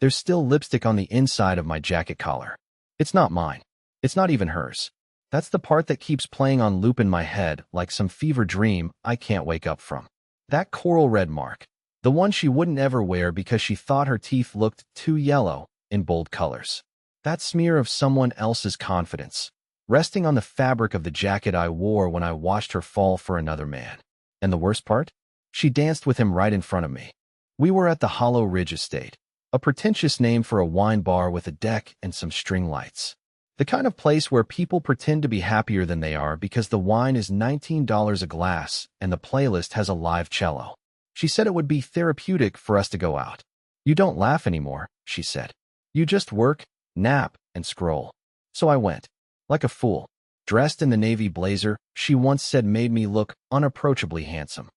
There's still lipstick on the inside of my jacket collar. It's not mine. It's not even hers. That's the part that keeps playing on loop in my head like some fever dream I can't wake up from. That coral red mark. The one she wouldn't ever wear because she thought her teeth looked too yellow in bold colors. That smear of someone else's confidence, resting on the fabric of the jacket I wore when I watched her fall for another man. And the worst part? She danced with him right in front of me. We were at the Hollow Ridge Estate, a pretentious name for a wine bar with a deck and some string lights. The kind of place where people pretend to be happier than they are because the wine is $19 a glass and the playlist has a live cello. She said it would be therapeutic for us to go out. You don't laugh anymore, she said. You just work, nap, and scroll. So I went. Like a fool. Dressed in the navy blazer she once said made me look unapproachably handsome.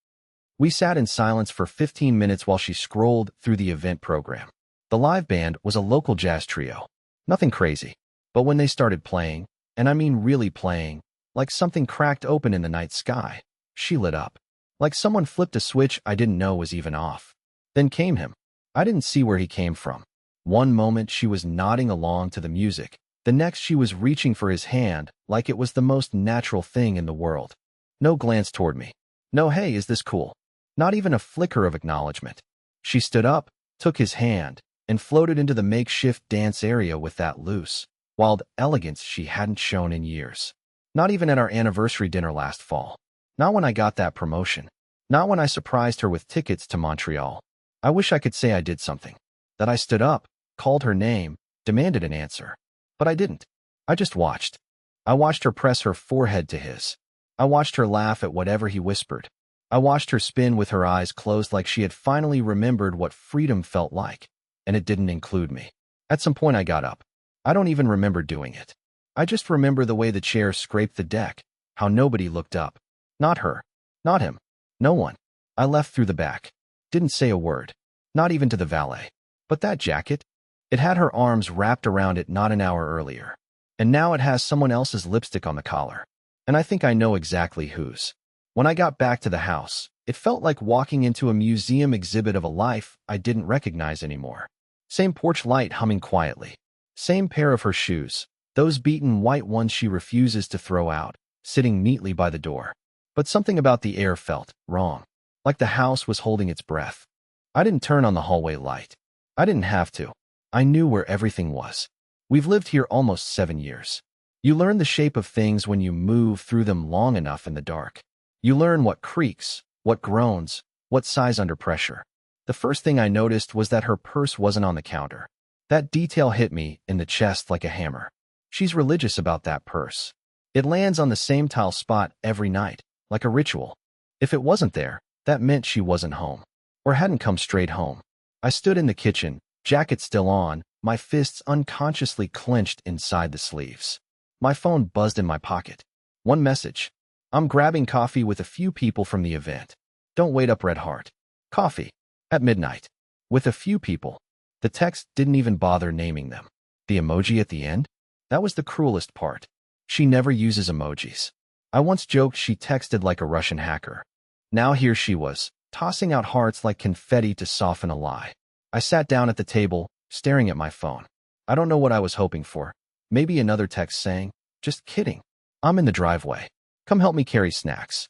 We sat in silence for 15 minutes while she scrolled through the event program. The live band was a local jazz trio. Nothing crazy. But when they started playing, and I mean really playing, like something cracked open in the night sky, she lit up. Like someone flipped a switch I didn't know was even off. Then came him. I didn't see where he came from. One moment she was nodding along to the music. The next she was reaching for his hand like it was the most natural thing in the world. No glance toward me. No hey, is this cool? Not even a flicker of acknowledgement. She stood up, took his hand, and floated into the makeshift dance area with that loose, wild elegance she hadn't shown in years. Not even at our anniversary dinner last fall. Not when I got that promotion. Not when I surprised her with tickets to Montreal. I wish I could say I did something. That I stood up, called her name, demanded an answer. But I didn't. I just watched. I watched her press her forehead to his. I watched her laugh at whatever he whispered. I watched her spin with her eyes closed like she had finally remembered what freedom felt like. And it didn't include me. At some point I got up. I don't even remember doing it. I just remember the way the chair scraped the deck, how nobody looked up. Not her. Not him. No one. I left through the back. Didn't say a word. Not even to the valet. But that jacket? It had her arms wrapped around it not an hour earlier. And now it has someone else's lipstick on the collar. And I think I know exactly whose. When I got back to the house, it felt like walking into a museum exhibit of a life I didn't recognize anymore. Same porch light humming quietly. Same pair of her shoes, those beaten white ones she refuses to throw out, sitting neatly by the door. But something about the air felt wrong, like the house was holding its breath. I didn't turn on the hallway light. I didn't have to. I knew where everything was. We've lived here almost 7 years. You learn the shape of things when you move through them long enough in the dark. You learn what creaks, what groans, what sighs under pressure. The first thing I noticed was that her purse wasn't on the counter. That detail hit me in the chest like a hammer. She's religious about that purse. It lands on the same tile spot every night, like a ritual. If it wasn't there, that meant she wasn't home, or hadn't come straight home. I stood in the kitchen, jacket still on, my fists unconsciously clenched inside the sleeves. My phone buzzed in my pocket. One message. I'm grabbing coffee with a few people from the event. Don't wait up, Red Heart. Coffee. At midnight. With a few people. The text didn't even bother naming them. The emoji at the end? That was the cruelest part. She never uses emojis. I once joked she texted like a Russian hacker. Now here she was, tossing out hearts like confetti to soften a lie. I sat down at the table, staring at my phone. I don't know what I was hoping for. Maybe another text saying, just kidding. I'm in the driveway. Come help me carry snacks.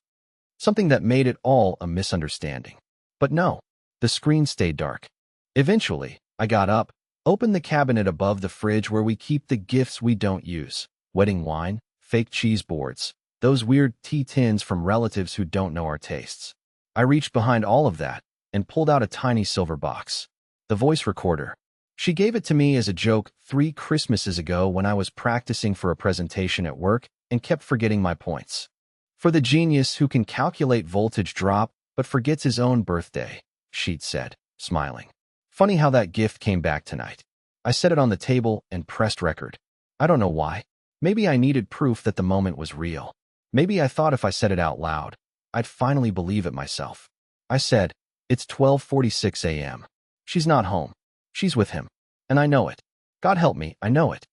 Something that made it all a misunderstanding. But no, the screen stayed dark. Eventually, I got up, opened the cabinet above the fridge where we keep the gifts we don't use. Wedding wine, fake cheese boards, those weird tea tins from relatives who don't know our tastes. I reached behind all of that and pulled out a tiny silver box. The voice recorder. She gave it to me as a joke 3 Christmases ago when I was practicing for a presentation at work and kept forgetting my points. For the genius who can calculate voltage drop but forgets his own birthday, she'd said, smiling. Funny how that gift came back tonight. I set it on the table and pressed record. I don't know why. Maybe I needed proof that the moment was real. Maybe I thought if I said it out loud, I'd finally believe it myself. I said, it's 12:46 a.m. She's not home. She's with him. And I know it. God help me, I know it.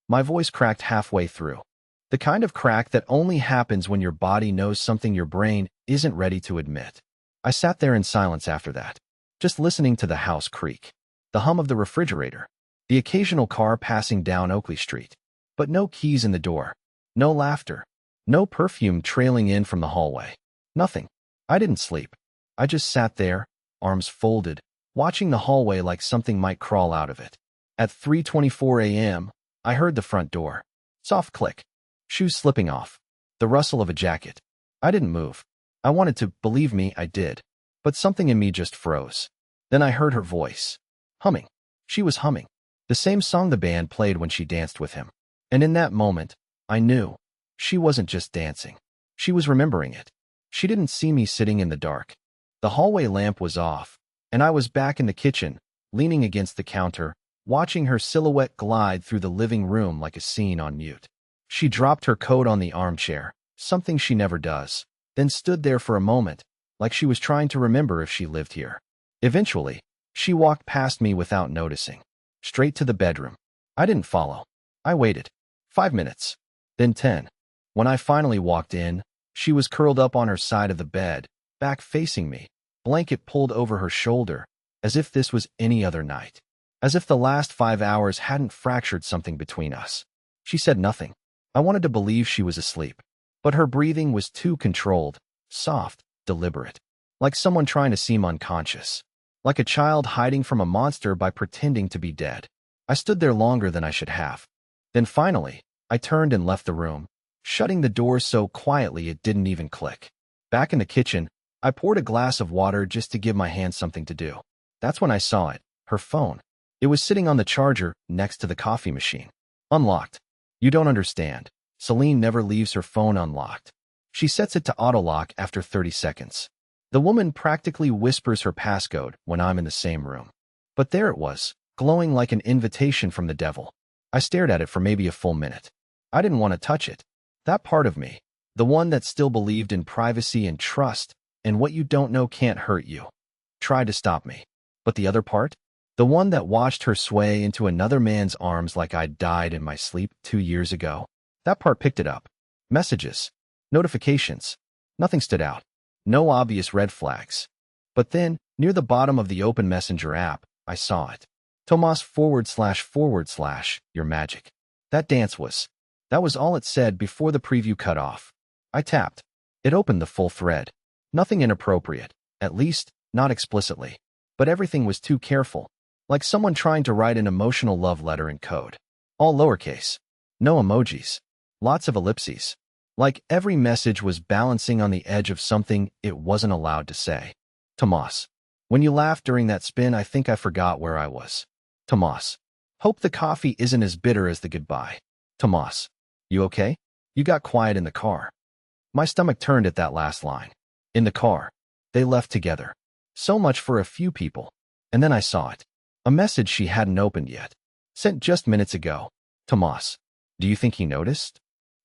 My voice cracked halfway through. The kind of crack that only happens when your body knows something your brain isn't ready to admit. I sat there in silence after that, just listening to the house creak. the hum of the refrigerator, the occasional car passing down Oakley Street. But no keys in the door, no laughter, no perfume trailing in from the hallway. Nothing. I didn't sleep. I just sat there, arms folded, watching the hallway like something might crawl out of it. At 3:24 a.m., I heard the front door. Soft click. Shoes slipping off. The rustle of a jacket. I didn't move. I wanted to, believe me, I did. But something in me just froze. Then I heard her voice. Humming. She was humming. The same song the band played when she danced with him. And in that moment, I knew. She wasn't just dancing. She was remembering it. She didn't see me sitting in the dark. The hallway lamp was off, and I was back in the kitchen, leaning against the counter, watching her silhouette glide through the living room like a scene on mute. She dropped her coat on the armchair, something she never does, then stood there for a moment, like she was trying to remember if she lived here. Eventually, she walked past me without noticing, straight to the bedroom. I didn't follow. I waited. 5 minutes. Then 10. When I finally walked in, she was curled up on her side of the bed, back facing me, blanket pulled over her shoulder, as if this was any other night. As if the last 5 hours hadn't fractured something between us. She said nothing. I wanted to believe she was asleep. But her breathing was too controlled, soft, deliberate. Like someone trying to seem unconscious. Like a child hiding from a monster by pretending to be dead. I stood there longer than I should have. Then finally, I turned and left the room, shutting the door so quietly it didn't even click. Back in the kitchen, I poured a glass of water just to give my hand something to do. That's when I saw it, her phone. It was sitting on the charger next to the coffee machine. Unlocked. You don't understand. Celine never leaves her phone unlocked. She sets it to auto-lock after 30 seconds. The woman practically whispers her passcode when I'm in the same room. But there it was, glowing like an invitation from the devil. I stared at it for maybe a full minute. I didn't want to touch it. That part of me, the one that still believed in privacy and trust, and what you don't know can't hurt you, tried to stop me. But the other part? The one that watched her sway into another man's arms like I'd died in my sleep 2 years ago. That part picked it up. Messages. Notifications. Nothing stood out. No obvious red flags. But then, near the bottom of the Open Messenger app, I saw it. Tomas // your magic. That was all it said before the preview cut off. I tapped. It opened the full thread. Nothing inappropriate, at least, not explicitly. But everything was too careful. Like someone trying to write an emotional love letter in code. All lowercase. No emojis. Lots of ellipses. Like every message was balancing on the edge of something it wasn't allowed to say. Tomas. When you laughed during that spin, I think I forgot where I was. Tomas. Hope the coffee isn't as bitter as the goodbye. Tomas. You okay? You got quiet in the car. My stomach turned at that last line. In the car. They left together. So much for a few people. And then I saw it. A message she hadn't opened yet. Sent just minutes ago. Tomas. Do you think he noticed?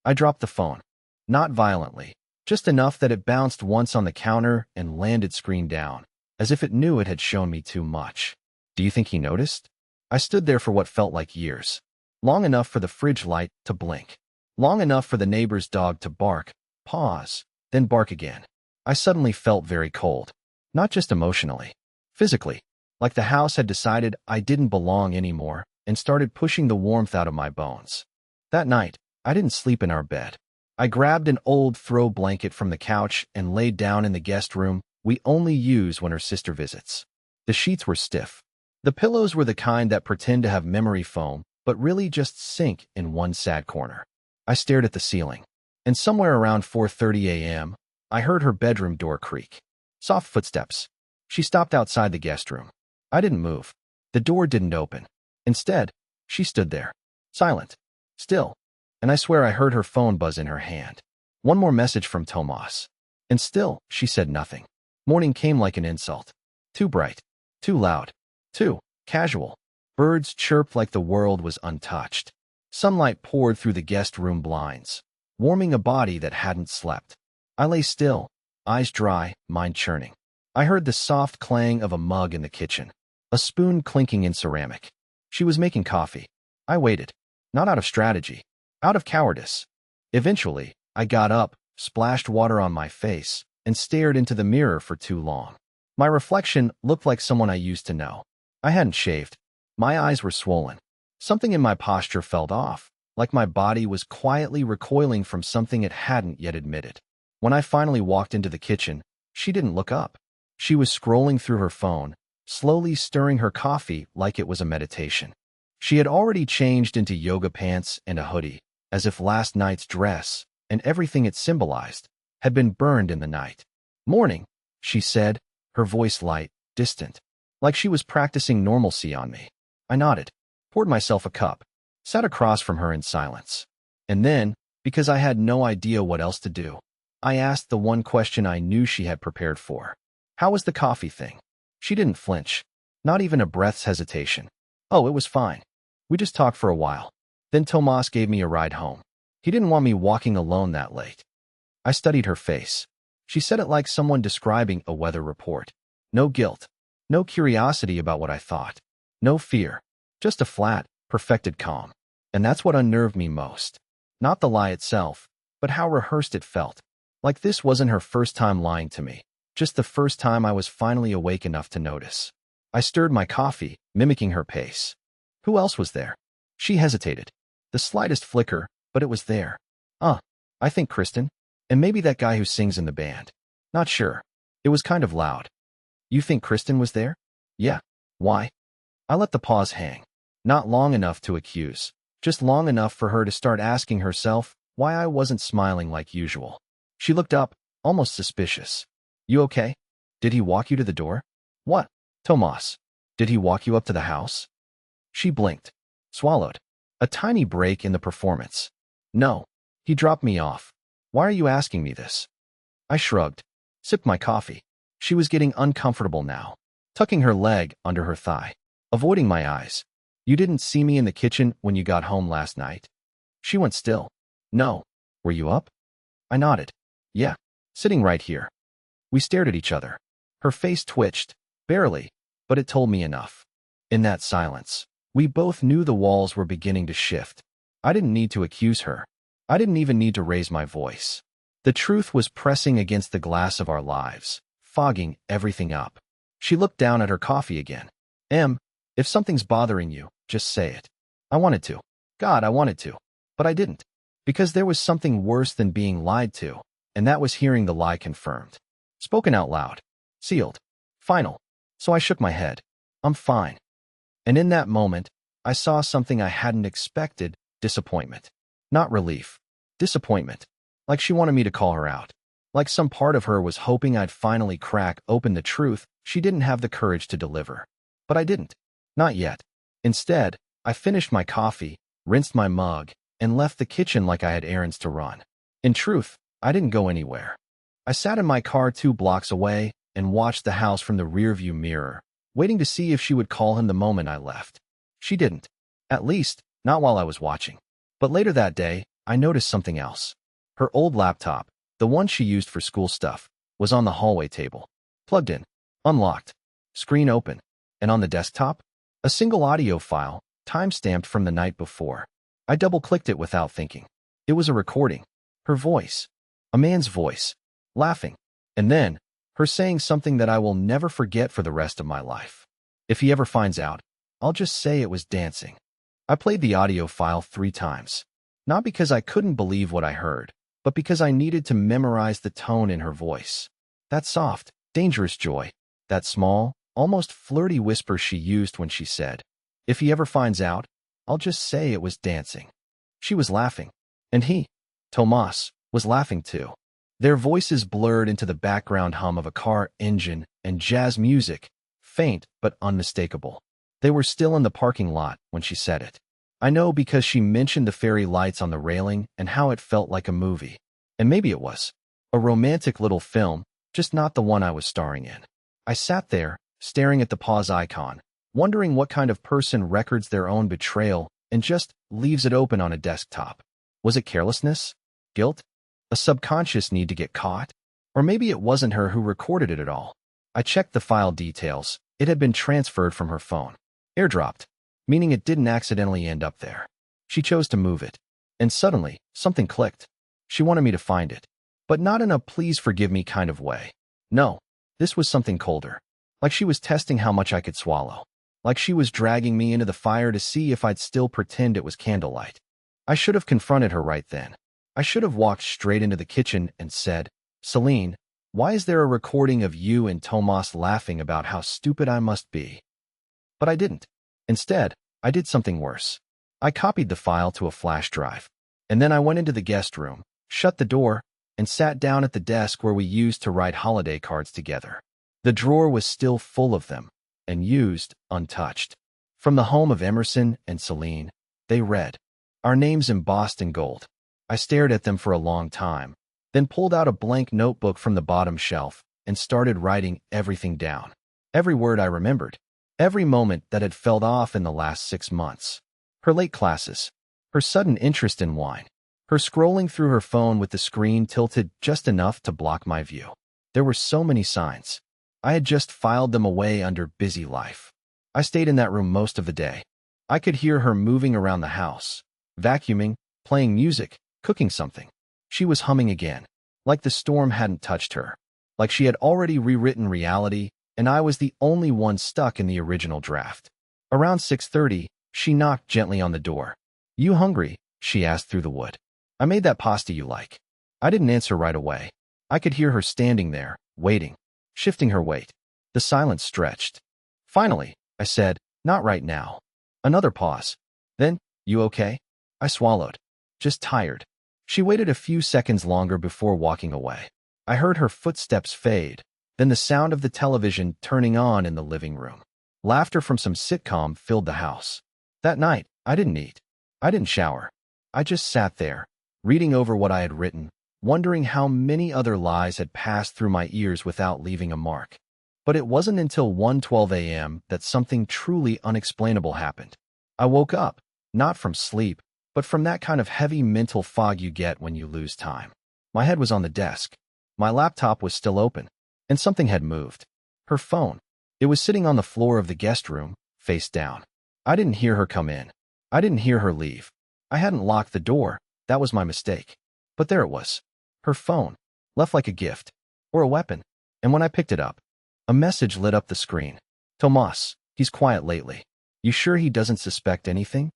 I dropped the phone. Not violently. Just enough that it bounced once on the counter and landed screen down, as if it knew it had shown me too much. Do you think he noticed? I stood there for what felt like years. Long enough for the fridge light to blink. Long enough for the neighbor's dog to bark, pause, then bark again. I suddenly felt very cold. Not just emotionally. Physically. Like the house had decided I didn't belong anymore and started pushing the warmth out of my bones. That night, I didn't sleep in our bed. I grabbed an old throw blanket from the couch and laid down in the guest room we only use when her sister visits. The sheets were stiff. The pillows were the kind that pretend to have memory foam, but really just sink in one sad corner. I stared at the ceiling, and somewhere around 4:30 a.m., I heard her bedroom door creak. Soft footsteps. She stopped outside the guest room. I didn't move. The door didn't open. Instead, she stood there, silent, still, and I swear I heard her phone buzz in her hand. One more message from Tomas. And still, she said nothing. Morning came like an insult. Too bright, too loud, too casual. Birds chirped like the world was untouched. Sunlight poured through the guest room blinds, warming a body that hadn't slept. I lay still, eyes dry, mind churning. I heard the soft clang of a mug in the kitchen, a spoon clinking in ceramic. She was making coffee. I waited, not out of strategy, out of cowardice. Eventually, I got up, splashed water on my face, and stared into the mirror for too long. My reflection looked like someone I used to know. I hadn't shaved. My eyes were swollen. Something in my posture felt off, like my body was quietly recoiling from something it hadn't yet admitted. When I finally walked into the kitchen, she didn't look up. She was scrolling through her phone, slowly stirring her coffee like it was a meditation. She had already changed into yoga pants and a hoodie, as if last night's dress, and everything it symbolized, had been burned in the night. "Morning," she said, her voice light, distant, like she was practicing normalcy on me. I nodded, poured myself a cup, sat across from her in silence. And then, because I had no idea what else to do, I asked the one question I knew she had prepared for. "How was the coffee thing?" She didn't flinch, not even a breath's hesitation. "Oh, it was fine. We just talked for a while. Then Tomas gave me a ride home. He didn't want me walking alone that late." I studied her face. She said it like someone describing a weather report. No guilt, no curiosity about what I thought, no fear, just a flat, perfected calm. And that's what unnerved me most. Not the lie itself, but how rehearsed it felt. Like this wasn't her first time lying to me, just the first time I was finally awake enough to notice. I stirred my coffee, mimicking her pace. "Who else was there?" She hesitated. The slightest flicker, but it was there. I think Kristen. And maybe that guy who sings in the band. Not sure. It was kind of loud." "You think Kristen was there?" "Yeah. Why?" I let the pause hang. Not long enough to accuse, just long enough for her to start asking herself why I wasn't smiling like usual. She looked up, almost suspicious. "You okay? Did he walk you to the door?" "What? Tomas. Did he walk you up to the house?" She blinked, swallowed. A tiny break in the performance. "No. He dropped me off. Why are you asking me this?" I shrugged, sipped my coffee. She was getting uncomfortable now, tucking her leg under her thigh, avoiding my eyes. "You didn't see me in the kitchen when you got home last night?" She went still. "No. Were you up?" I nodded. "Yeah. Sitting right here." We stared at each other. Her face twitched, barely, but it told me enough. In that silence, we both knew the walls were beginning to shift. I didn't need to accuse her. I didn't even need to raise my voice. The truth was pressing against the glass of our lives, fogging everything up. She looked down at her coffee again. If something's bothering you, just say it." I wanted to. God, I wanted to. But I didn't. Because there was something worse than being lied to, and that was hearing the lie confirmed. Spoken out loud. Sealed. Final. So I shook my head. "I'm fine." And in that moment, I saw something I hadn't expected: disappointment. Not relief. Disappointment. Like she wanted me to call her out. Like some part of her was hoping I'd finally crack open the truth she didn't have the courage to deliver. But I didn't. Not yet. Instead, I finished my coffee, rinsed my mug, and left the kitchen like I had errands to run. In truth, I didn't go anywhere. I sat in my car 2 blocks away and watched the house from the rearview mirror, waiting to see if she would call him the moment I left. She didn't. At least, not while I was watching. But later that day, I noticed something else. Her old laptop, the one she used for school stuff, was on the hallway table. Plugged in. Unlocked. Screen open. And on the desktop, a single audio file, time-stamped from the night before. I double-clicked it without thinking. It was a recording. Her voice. A man's voice. Laughing. And then, her saying something that I will never forget for the rest of my life. "If he ever finds out, I'll just say it was dancing." I played the audio file 3 times. Not because I couldn't believe what I heard, but because I needed to memorize the tone in her voice. That soft, dangerous joy. That small, almost flirty whisper she used when she said, "If he ever finds out, I'll just say it was dancing." She was laughing. And he, Tomas, was laughing too. Their voices blurred into the background hum of a car engine and jazz music, faint but unmistakable. They were still in the parking lot when she said it. I know because she mentioned the fairy lights on the railing and how it felt like a movie. And maybe it was. A romantic little film, just not the one I was starring in. I sat there, staring at the pause icon, wondering what kind of person records their own betrayal and just leaves it open on a desktop. Was it carelessness? Guilt? A subconscious need to get caught? Or maybe it wasn't her who recorded it at all. I checked the file details. It had been transferred from her phone. Airdropped, meaning it didn't accidentally end up there. She chose to move it. And suddenly, something clicked. She wanted me to find it. But not in a please forgive me kind of way. No, this was something colder. Like she was testing how much I could swallow. like she was dragging me into the fire to see if I'd still pretend it was candlelight. I should have confronted her right then. I should have walked straight into the kitchen and said, "Celine, why is there a recording of you and Tomas laughing about how stupid I must be?" But I didn't. Instead, I did something worse. I copied the file to a flash drive. And then I went into the guest room, shut the door, and sat down at the desk where we used to write holiday cards together. The drawer was still full of them, and used, untouched. From the home of Emerson and Celine, they read, our names embossed in gold. I stared at them for a long time, then pulled out a blank notebook from the bottom shelf and started writing everything down. Every word I remembered, every moment that had felt off in the last 6 months. Her late classes, her sudden interest in wine, her scrolling through her phone with the screen tilted just enough to block my view. There were so many signs. I had just filed them away under busy life. I stayed in that room most of the day. I could hear her moving around the house, vacuuming, playing music, cooking something. She was humming again, like the storm hadn't touched her, like she had already rewritten reality, and I was the only one stuck in the original draft. Around 6:30, she knocked gently on the door. "You hungry?" she asked through the wood. "I made that pasta you like." I didn't answer right away. I could hear her standing there, waiting, shifting her weight. The silence stretched. Finally, I said, "Not right now." Another pause. Then, "You okay?" I swallowed. "Just tired." She waited a few seconds longer before walking away. I heard her footsteps fade, then the sound of the television turning on in the living room. Laughter from some sitcom filled the house. That night, I didn't eat. I didn't shower. I just sat there, reading over what I had written, wondering how many other lies had passed through my ears without leaving a mark. But it wasn't until 1:12 a.m. that something truly unexplainable happened. I woke up, not from sleep, but from that kind of heavy mental fog you get when you lose time. My head was on the desk. My laptop was still open, and something had moved. Her phone. It was sitting on the floor of the guest room, face down. I didn't hear her come in. I didn't hear her leave. I hadn't locked the door. That was my mistake. But there it was. Her phone, left like a gift, or a weapon. And when I picked it up, a message lit up the screen. "Tomas, he's quiet lately. You sure he doesn't suspect anything?"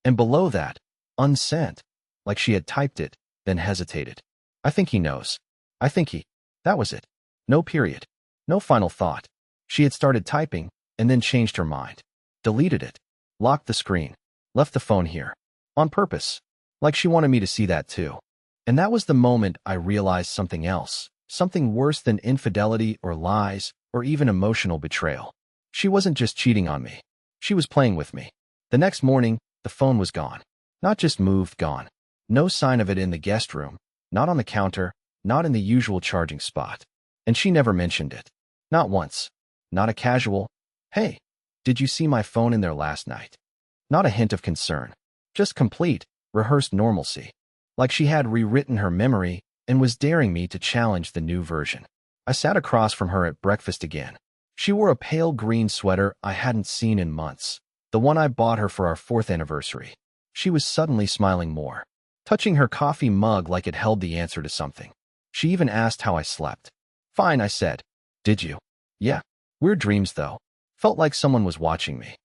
And below that, unsent, like she had typed it, then hesitated. "I think he knows. I think he..." That was it. No period. No final thought. She had started typing, and then changed her mind. Deleted it. Locked the screen. Left the phone here. On purpose. Like she wanted me to see that too. And that was the moment I realized something else. Something worse than infidelity or lies, or even emotional betrayal. She wasn't just cheating on me. She was playing with me. The next morning, the phone was gone. Not just moved, gone. No sign of it in the guest room, not on the counter, not in the usual charging spot. And she never mentioned it. Not once. Not a casual, "Hey, did you see my phone in there last night?" Not a hint of concern. Just complete, rehearsed normalcy. Like she had rewritten her memory and was daring me to challenge the new version. I sat across from her at breakfast again. She wore a pale green sweater I hadn't seen in months, the one I bought her for our 4th anniversary. She was suddenly smiling more, touching her coffee mug like it held the answer to something. She even asked how I slept. "Fine," I said. "Did you?" "Yeah. Weird dreams, though. Felt like someone was watching me."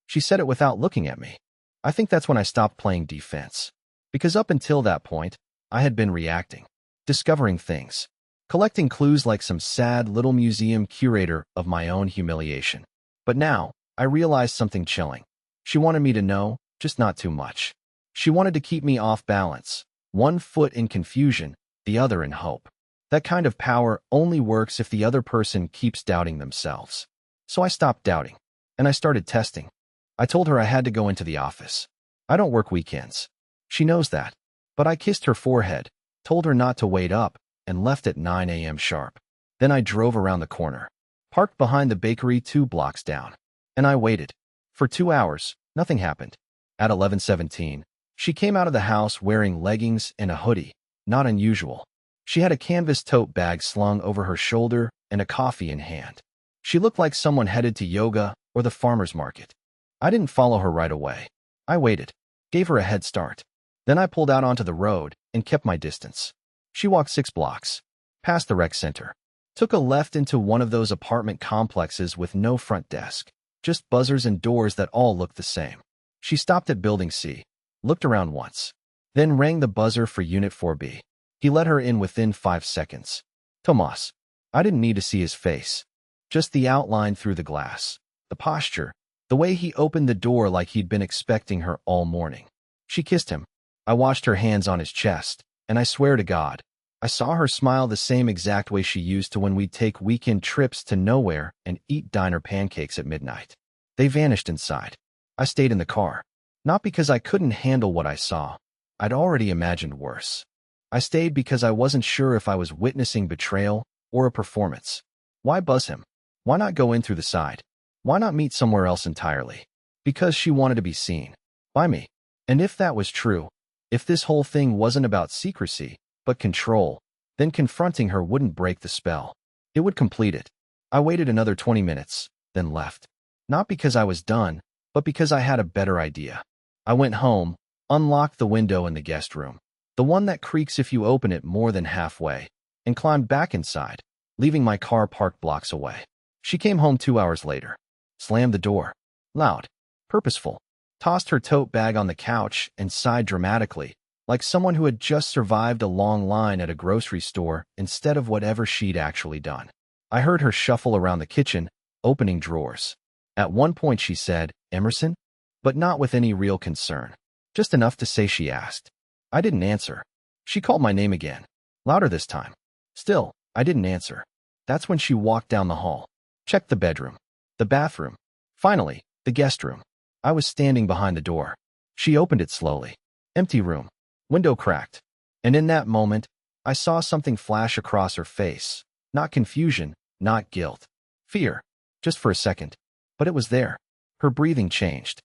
She said it without looking at me. I think that's when I stopped playing defense. Because up until that point, I had been reacting, discovering things, collecting clues like some sad little museum curator of my own humiliation. But now, I realized something chilling. She wanted me to know, just not too much. She wanted to keep me off balance, one foot in confusion, the other in hope. That kind of power only works if the other person keeps doubting themselves. So I stopped doubting, and I started testing. I told her I had to go into the office. I don't work weekends. She knows that. But I kissed her forehead, told her not to wait up, and left at 9 a.m. sharp. Then I drove around the corner, parked behind the bakery 2 blocks down. And I waited. For 2 hours, nothing happened. At 11:17, she came out of the house wearing leggings and a hoodie, not unusual. She had a canvas tote bag slung over her shoulder and a coffee in hand. She looked like someone headed to yoga or the farmer's market. I didn't follow her right away. I waited, gave her a head start. Then I pulled out onto the road and kept my distance. She walked 6 blocks, past the rec center, took a left into one of those apartment complexes with no front desk. Just buzzers and doors that all looked the same. She stopped at Building C, looked around once, then rang the buzzer for Unit 4B. He let her in within 5 seconds. Tomas. I didn't need to see his face. Just the outline through the glass. The posture. The way he opened the door like he'd been expecting her all morning. She kissed him. I watched her hands on his chest, and I swear to God, I saw her smile the same exact way she used to when we'd take weekend trips to nowhere and eat diner pancakes at midnight. They vanished inside. I stayed in the car. Not because I couldn't handle what I saw. I'd already imagined worse. I stayed because I wasn't sure if I was witnessing betrayal or a performance. Why buzz him? Why not go in through the side? Why not meet somewhere else entirely? Because she wanted to be seen. By me. And if that was true, if this whole thing wasn't about secrecy, but control, then confronting her wouldn't break the spell. It would complete it. I waited another 20 minutes, then left. Not because I was done, but because I had a better idea. I went home, unlocked the window in the guest room, the one that creaks if you open it more than halfway, and climbed back inside, leaving my car parked blocks away. She came home 2 hours later, slammed the door, loud, purposeful, tossed her tote bag on the couch and sighed dramatically, like someone who had just survived a long line at a grocery store instead of whatever she'd actually done. I heard her shuffle around the kitchen, opening drawers. At one point she said, "Emerson?" But not with any real concern. Just enough to say she asked. I didn't answer. She called my name again, louder this time. Still, I didn't answer. That's when she walked down the hall, checked the bedroom, the bathroom, finally, the guest room. I was standing behind the door. She opened it slowly. Empty room. Window cracked. And in that moment, I saw something flash across her face. Not confusion, not guilt. Fear. Just for a second. But it was there. Her breathing changed.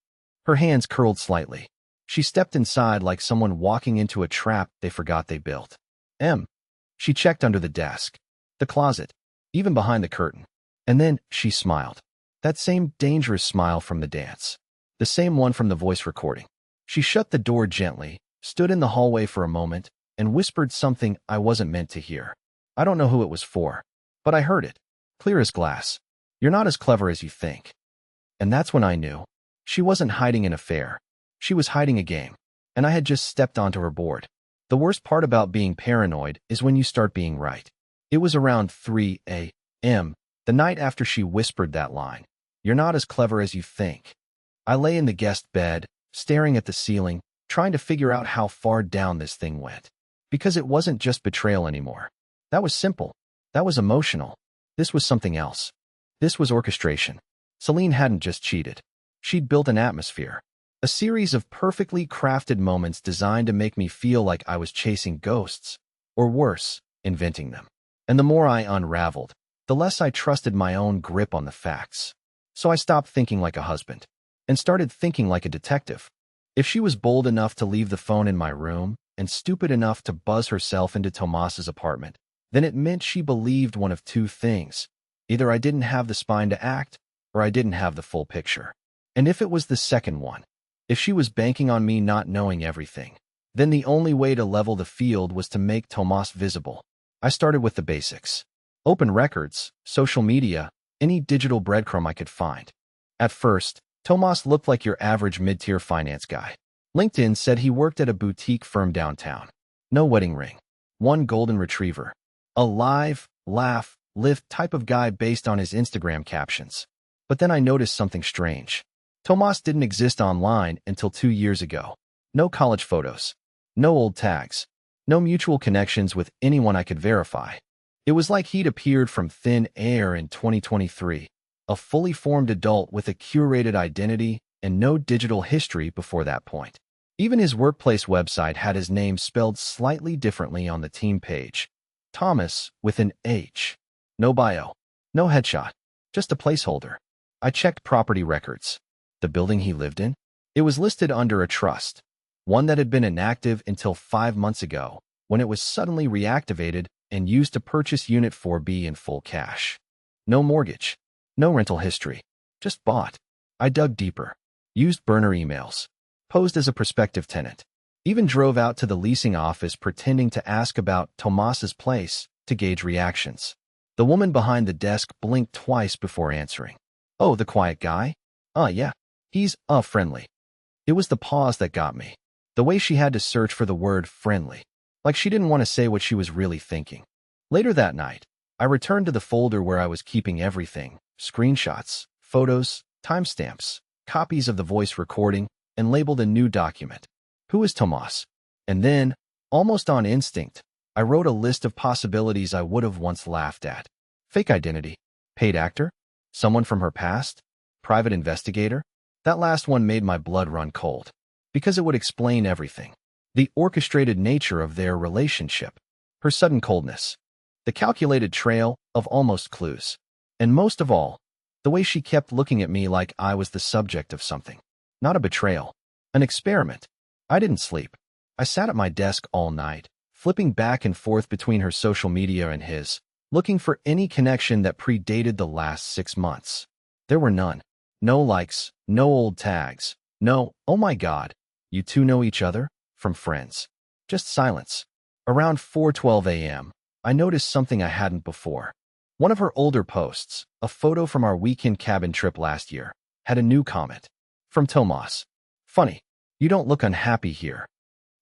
Her hands curled slightly. She stepped inside like someone walking into a trap they forgot they built. She checked under the desk, the closet, even behind the curtain. And then she smiled. That same dangerous smile from the dance. The same one from the voice recording. She shut the door gently, stood in the hallway for a moment, and whispered something I wasn't meant to hear. I don't know who it was for, but I heard it, clear as glass. "You're not as clever as you think." And that's when I knew. She wasn't hiding an affair. She was hiding a game, and I had just stepped onto her board. The worst part about being paranoid is when you start being right. It was around 3 a.m., the night after she whispered that line. "You're not as clever as you think." I lay in the guest bed, staring at the ceiling, trying to figure out how far down this thing went. Because it wasn't just betrayal anymore. That was simple. That was emotional. This was something else. This was orchestration. Celine hadn't just cheated. She'd built an atmosphere. A series of perfectly crafted moments designed to make me feel like I was chasing ghosts. Or worse, inventing them. And the more I unraveled, the less I trusted my own grip on the facts. So I stopped thinking like a husband, and started thinking like a detective. If she was bold enough to leave the phone in my room, and stupid enough to buzz herself into Tomas's apartment, then it meant she believed one of two things. Either I didn't have the spine to act, or I didn't have the full picture. And if it was the second one, if she was banking on me not knowing everything, then the only way to level the field was to make Tomas visible. I started with the basics. Open records, social media, any digital breadcrumb I could find. At first, Tomas looked like your average mid-tier finance guy. LinkedIn said he worked at a boutique firm downtown. No wedding ring. One golden retriever. A live, laugh, lift type of guy based on his Instagram captions. But then I noticed something strange. Tomas didn't exist online until 2 years ago. No college photos. No old tags. No mutual connections with anyone I could verify. It was like he'd appeared from thin air in 2023, a fully formed adult with a curated identity and no digital history before that point. Even his workplace website had his name spelled slightly differently on the team page. Thomas with an H. No bio. No headshot. Just a placeholder. I checked property records. The building he lived in? It was listed under a trust, one that had been inactive until 5 months ago, when it was suddenly reactivated and used to purchase Unit 4B in full cash. No mortgage. No rental history. Just bought. I dug deeper. Used burner emails. Posed as a prospective tenant. Even drove out to the leasing office pretending to ask about Tomas's place to gauge reactions. The woman behind the desk blinked twice before answering. "Oh, the quiet guy?" Yeah, he's, friendly. It was the pause that got me. The way she had to search for the word friendly. Like she didn't want to say what she was really thinking. Later that night, I returned to the folder where I was keeping everything: screenshots, photos, timestamps, copies of the voice recording, and labeled a new document. Who is Tomas? And then, almost on instinct, I wrote a list of possibilities I would have once laughed at. Fake identity, paid actor, someone from her past, private investigator. That last one made my blood run cold, because it would explain everything. The orchestrated nature of their relationship, her sudden coldness, the calculated trail of almost clues, and most of all, the way she kept looking at me like I was the subject of something. Not a betrayal, an experiment. I didn't sleep. I sat at my desk all night, flipping back and forth between her social media and his, looking for any connection that predated the last 6 months. There were none. No likes, no old tags, no, "Oh my God, you two know each other?" from friends. Just silence. Around 4:12 a.m., I noticed something I hadn't before. One of her older posts, a photo from our weekend cabin trip last year, had a new comment. From Tomas. "Funny, you don't look unhappy here."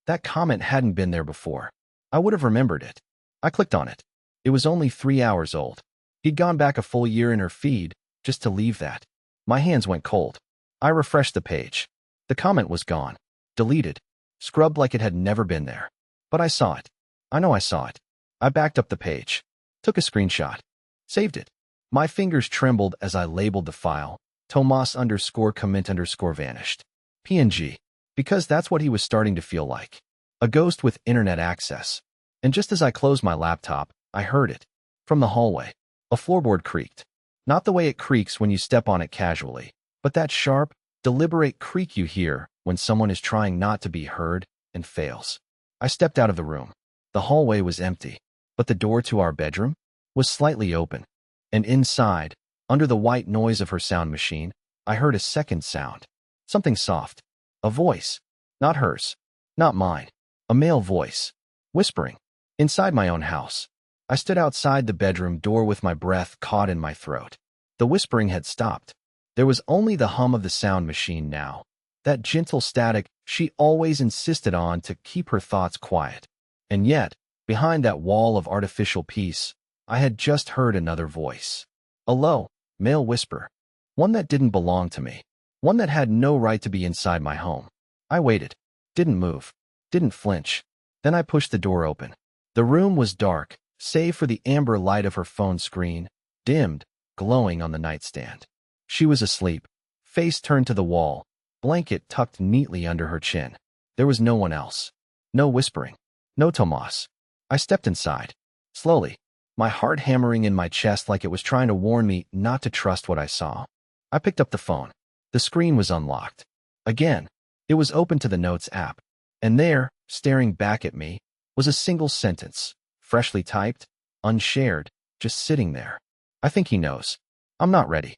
That comment hadn't been there before. I would have remembered it. I clicked on it. It was only 3 hours old. He'd gone back a full year in her feed, just to leave that. My hands went cold. I refreshed the page. The comment was gone. Deleted. Scrubbed like it had never been there. But I saw it. I know I saw it. I backed up the page. Took a screenshot. Saved it. My fingers trembled as I labeled the file. Tomas_comment_vanished. PNG. Because that's what he was starting to feel like. A ghost with internet access. And just as I closed my laptop, I heard it. From the hallway. A floorboard creaked. Not the way it creaks when you step on it casually, but that sharp, deliberate creak you hear when someone is trying not to be heard and fails. I stepped out of the room. The hallway was empty, but the door to our bedroom was slightly open. And inside, under the white noise of her sound machine, I heard a second sound. Something soft. A voice. Not hers. Not mine. A male voice. Whispering. Inside my own house. I stood outside the bedroom door with my breath caught in my throat. The whispering had stopped. There was only the hum of the sound machine now. That gentle static she always insisted on to keep her thoughts quiet. And yet, behind that wall of artificial peace, I had just heard another voice. A low, male whisper. One that didn't belong to me. One that had no right to be inside my home. I waited. Didn't move. Didn't flinch. Then I pushed the door open. The room was dark, save for the amber light of her phone screen, dimmed, glowing on the nightstand. She was asleep, face turned to the wall, blanket tucked neatly under her chin. There was no one else. No whispering. No Tomas. I stepped inside. Slowly, my heart hammering in my chest like it was trying to warn me not to trust what I saw. I picked up the phone. The screen was unlocked. Again, it was open to the Notes app. And there, staring back at me, was a single sentence. Freshly typed, unshared, just sitting there. "I think he knows. I'm not ready."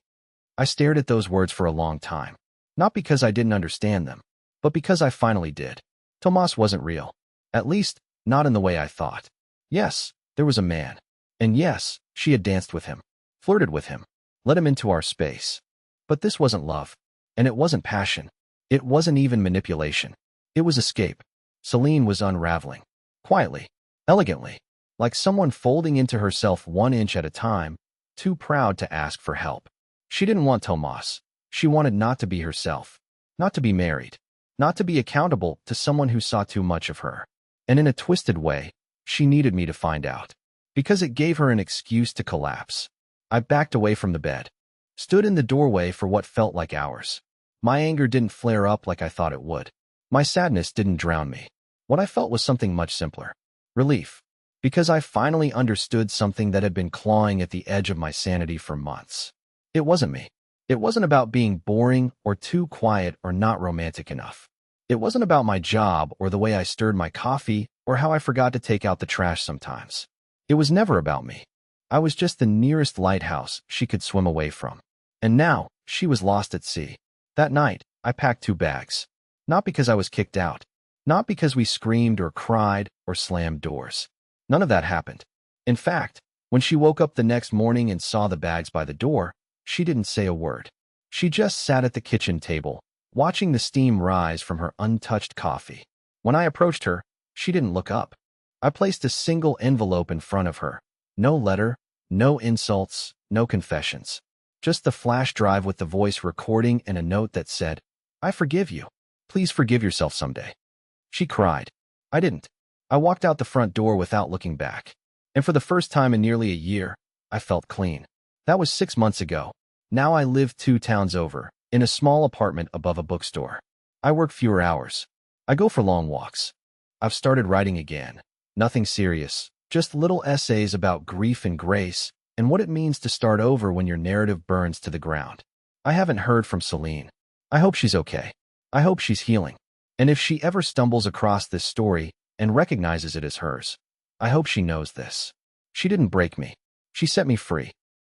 I stared at those words for a long time. Not because I didn't understand them, but because I finally did. Tomas wasn't real. At least, not in the way I thought. Yes, there was a man. And yes, she had danced with him, flirted with him, let him into our space. But this wasn't love. And it wasn't passion. It wasn't even manipulation. It was escape. Celine was unraveling. Quietly. Elegantly. Like someone folding into herself 1 inch at a time, too proud to ask for help. She didn't want Tomas. She wanted not to be herself. Not to be married. Not to be accountable to someone who saw too much of her. And in a twisted way, she needed me to find out. Because it gave her an excuse to collapse. I backed away from the bed. Stood in the doorway for what felt like hours. My anger didn't flare up like I thought it would. My sadness didn't drown me. What I felt was something much simpler. Relief. Because I finally understood something that had been clawing at the edge of my sanity for months. It wasn't me. It wasn't about being boring or too quiet or not romantic enough. It wasn't about my job or the way I stirred my coffee or how I forgot to take out the trash sometimes. It was never about me. I was just the nearest lighthouse she could swim away from. And now, she was lost at sea. That night, I packed 2 bags. Not because I was kicked out. Not because we screamed or cried or slammed doors. None of that happened. In fact, when she woke up the next morning and saw the bags by the door, she didn't say a word. She just sat at the kitchen table, watching the steam rise from her untouched coffee. When I approached her, she didn't look up. I placed a single envelope in front of her. No letter, no insults, no confessions. Just the flash drive with the voice recording and a note that said, "I forgive you. Please forgive yourself someday." She cried. I didn't. I walked out the front door without looking back. And for the first time in nearly a year, I felt clean. That was 6 months ago. Now I live 2 towns over, in a small apartment above a bookstore. I work fewer hours. I go for long walks. I've started writing again. Nothing serious, just little essays about grief and grace, and what it means to start over when your narrative burns to the ground. I haven't heard from Celine. I hope she's okay. I hope she's healing. And if she ever stumbles across this story and recognizes it as hers, I hope she knows this. She didn't break me. She set me free.